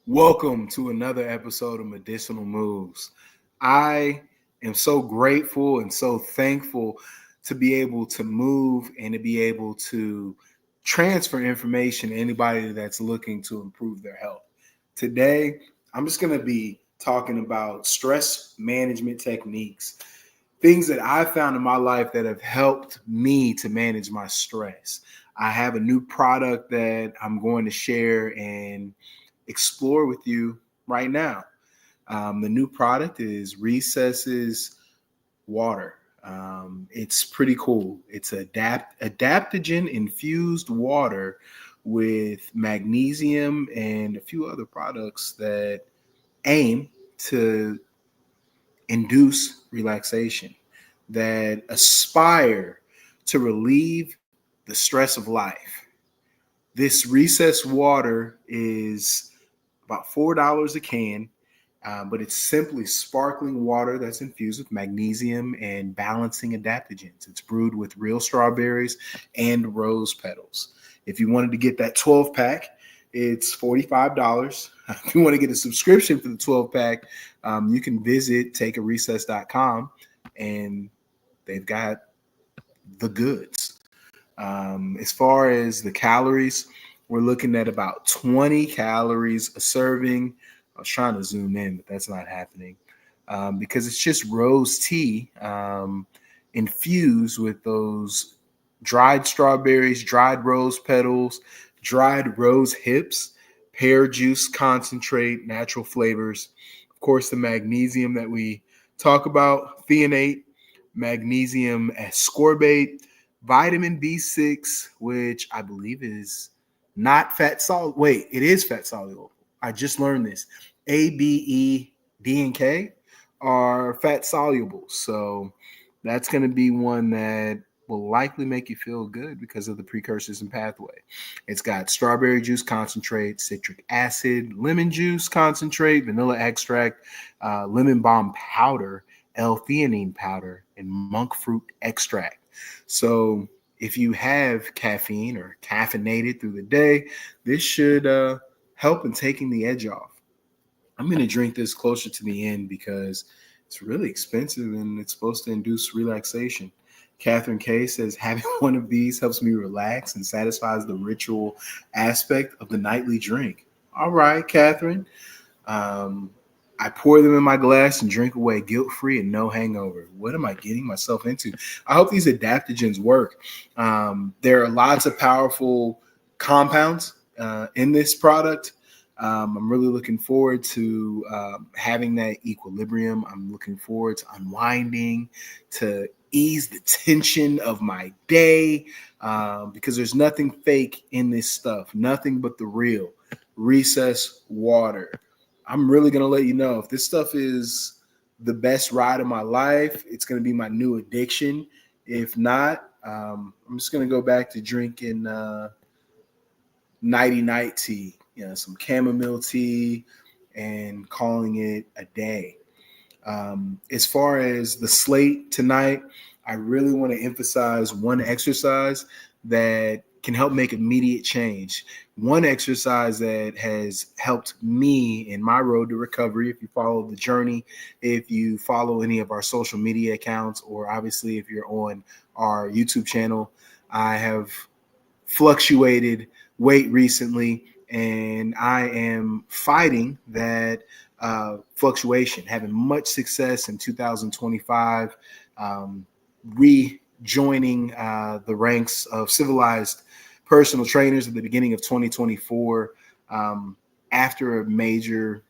Welcome to another episode of Medicinal Moves. I am so grateful and so thankful to be able to move and to be able to transfer information to anybody that's looking to improve their health. Today, I'm just going to be talking about stress management techniques, things that I found in my life that have helped me to manage my stress. I have a new product that I'm going to share and explore with you right now. The new product is Recesses Water. It's pretty cool. It's adaptogen infused water with magnesium and a few other products that aim to induce relaxation, that aspire to relieve the stress of life. This recess water is about $4 a can, but it's simply sparkling water that's infused with magnesium and balancing adaptogens. It's brewed with real strawberries and rose petals. If you wanted to get that 12 pack, it's $45. If you want to get a subscription for the 12 pack, you can visit takearecess.com and they've got the goods. As far as the calories, we're looking at about 20 calories a serving. I was trying to zoom in, but that's not happening because it's just rose tea infused with those dried strawberries, dried rose petals, dried rose hips, pear juice concentrate, natural flavors. Of course, the magnesium that we talk about, threonate, magnesium ascorbate, vitamin B6, which I believe is not fat soluble. Wait, it is fat soluble. I just learned this. A, B, E, D, and K are fat soluble. So that's going to be one that will likely make you feel good because of the precursors and pathway. It's got strawberry juice concentrate, citric acid, lemon juice concentrate, vanilla extract, lemon balm powder, L-theanine powder, and monk fruit extract. So if you have caffeine or caffeinated through the day, this should help in taking the edge off. I'm going to drink this closer to the end because it's really expensive and it's supposed to induce relaxation. Catherine K says, having one of these helps me relax and satisfies the ritual aspect of the nightly drink. All right, Catherine. I pour them in my glass and drink away guilt-free and no hangover. What am I getting myself into? I hope these adaptogens work. There are lots of powerful compounds in this product. I'm really looking forward to having that equilibrium. I'm looking forward to unwinding, to ease the tension of my day because there's nothing fake in this stuff, nothing but the real. Recess water. I'm really going to let you know if this stuff is the best ride of my life, it's going to be my new addiction. If not, I'm just going to go back to drinking nighty-night tea, some chamomile tea, and calling it a day. As far as the slate tonight, I really want to emphasize one exercise that can help make immediate change. One exercise that has helped me in my road to recovery. If you follow the journey, if you follow any of our social media accounts, or obviously if you're on our YouTube channel, I have fluctuated weight recently and I am fighting that fluctuation, having much success in 2025, rejoining the ranks of civilized personal trainers at the beginning of 2024 after a major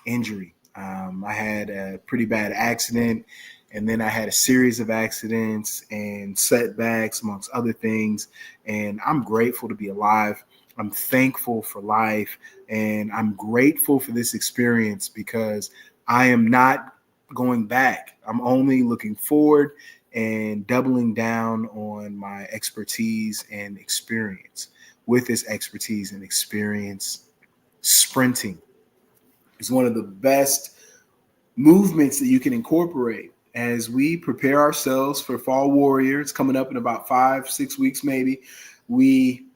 injury. I had a pretty bad accident, and then I had a series of accidents and setbacks amongst other things. And I'm grateful to be alive. I'm thankful for life, and I'm grateful for this experience because I am not going back. I'm only looking forward and doubling down on my expertise and experience. With this expertise and experience, sprinting is one of the best movements that you can incorporate as we prepare ourselves for Fall Warrior. It's coming up in about 5-6 weeks, maybe. We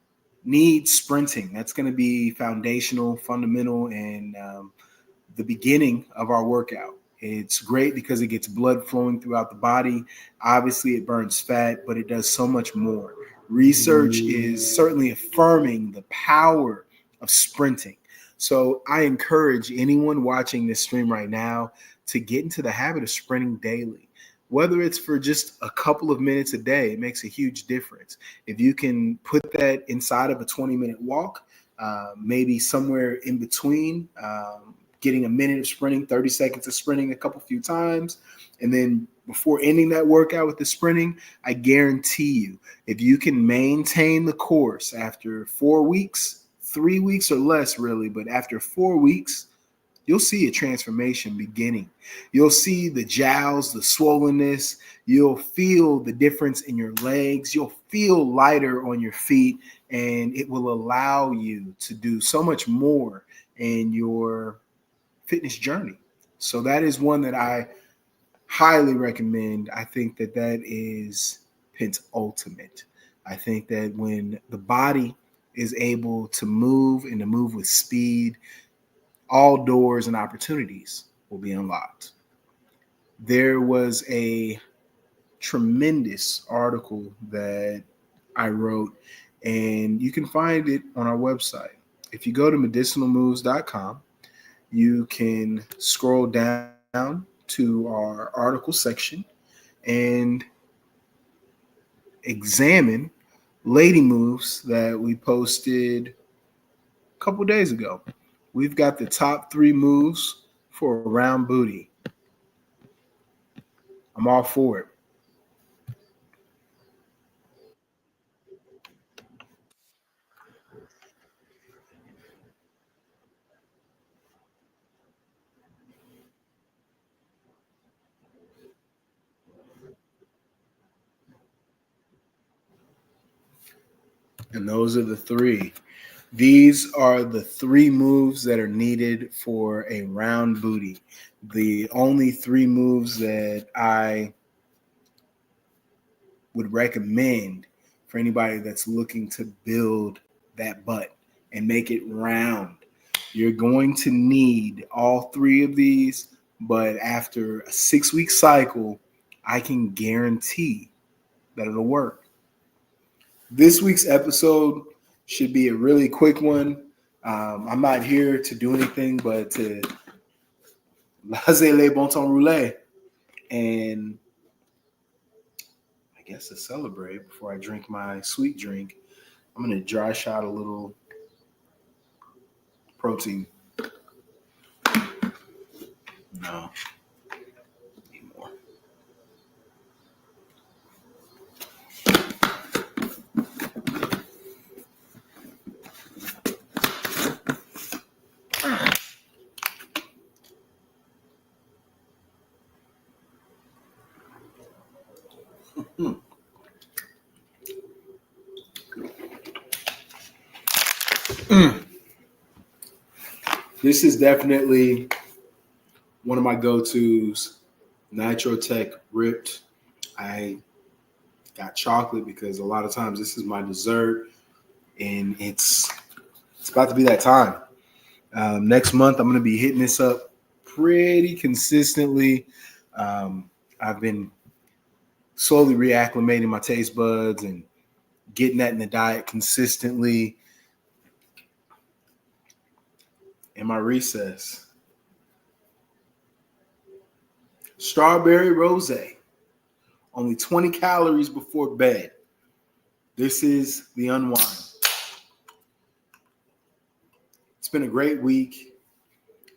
need sprinting. That's going to be foundational, fundamental, and the beginning of our workout. It's great because it gets blood flowing throughout the body. Obviously, it burns fat, but it does so much more. Research is certainly affirming the power of sprinting. So I encourage anyone watching this stream right now to get into the habit of sprinting daily. Whether it's for just a couple of minutes a day, it makes a huge difference. If you can put that inside of a 20-minute walk, maybe somewhere in between, getting a minute of sprinting, 30 seconds of sprinting a few times, and then before ending that workout with the sprinting, I guarantee you, if you can maintain the course after 4 weeks, 3 weeks or less really, but after 4 weeks, you'll see a transformation beginning. You'll see the jowls, the swollenness. You'll feel the difference in your legs. You'll feel lighter on your feet, and it will allow you to do so much more in your fitness journey. So that is one that I highly recommend. I think that is penultimate. I think that when the body is able to move and to move with speed, all doors and opportunities will be unlocked. There was a tremendous article that I wrote, and you can find it on our website. If you go to medicinalmoves.com, you can scroll down to our article section and examine lady moves that we posted a couple days ago. We've got the top 3 moves for a round booty. I'm all for it. And those are the 3. These are the 3 moves that are needed for a round booty. The only 3 moves that I would recommend for anybody that's looking to build that butt and make it round. You're going to need all 3 of these, but after a 6-week cycle, I can guarantee that it'll work. This week's episode should be a really quick one. I'm not here to do anything but to laissez les bon temps rouler, and I guess to celebrate before I drink my sweet drink, I'm going to dry shot a little protein. No. Need more. This is definitely one of my go-tos. Nitrotech Ripped. I got chocolate because a lot of times this is my dessert, and it's about to be that time. Next month, I'm going to be hitting this up pretty consistently. I've been slowly reacclimating my taste buds and getting that in the diet consistently. In my recess, strawberry rosé, only 20 calories before bed. This is the unwind. It's been a great week.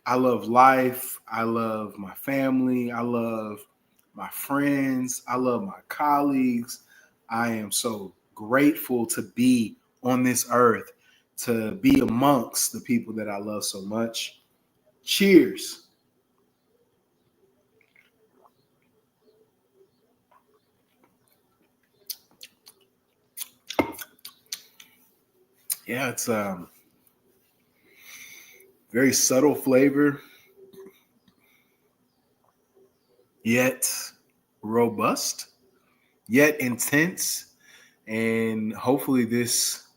I love life. I love my family. I love my friends. I love my colleagues. I am so grateful to be on this earth, to be amongst the people that I love so much. Cheers. Yeah, it's very subtle flavor, yet robust, yet intense. And hopefully this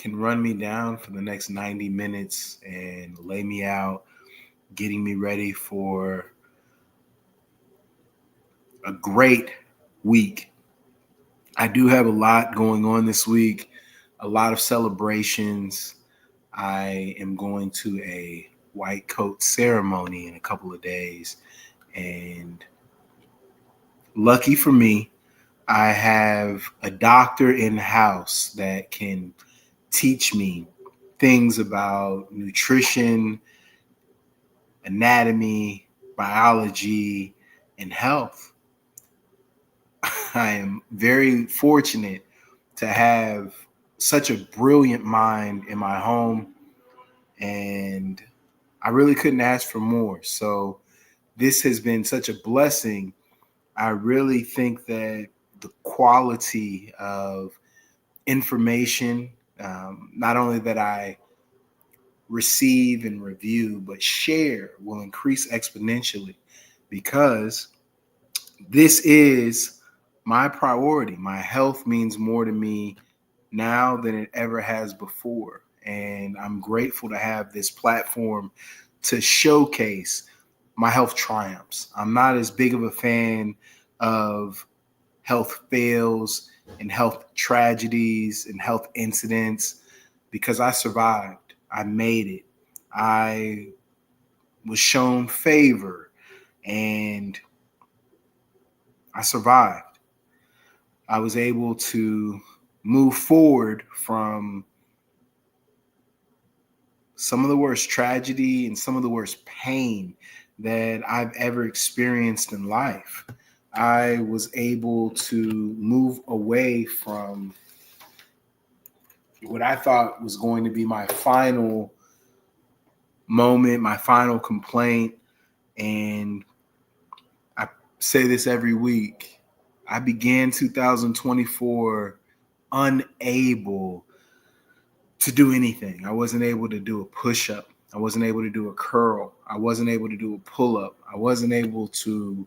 can run me down for the next 90 minutes and lay me out, getting me ready for a great week. I do have a lot going on this week, a lot of celebrations. I am going to a white coat ceremony in a couple of days. And lucky for me, I have a doctor in the house that can teach me things about nutrition, anatomy, biology, and health. I am very fortunate to have such a brilliant mind in my home, and I really couldn't ask for more. So this has been such a blessing. I really think that the quality of information, not only that I receive and review, but share, will increase exponentially, because this is my priority. My health means more to me now than it ever has before. And I'm grateful to have this platform to showcase my health triumphs. I'm not as big of a fan of health fails and health tragedies and health incidents, because I survived. I made it. I was shown favor and I survived. I was able to move forward from some of the worst tragedy and some of the worst pain that I've ever experienced in life. I was able to move away from what I thought was going to be my final moment, my final complaint. And I say this every week. I began 2024 unable to do anything. I wasn't able to do a push-up. I wasn't able to do a curl. I wasn't able to do a pull-up. I wasn't able to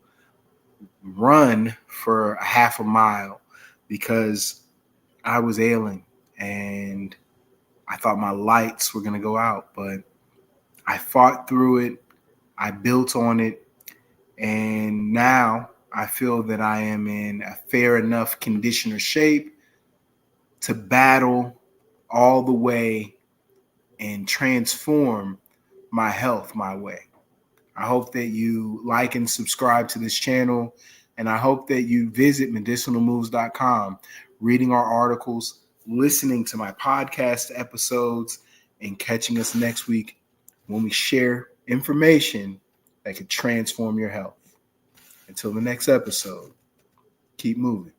run for a half a mile because I was ailing and I thought my lights were going to go out, but I fought through it. I built on it. And now I feel that I am in a fair enough condition or shape to battle all the way and transform my health my way. I hope that you like and subscribe to this channel, and I hope that you visit medicinalmoves.com, reading our articles, listening to my podcast episodes, and catching us next week when we share information that could transform your health. Until the next episode, keep moving.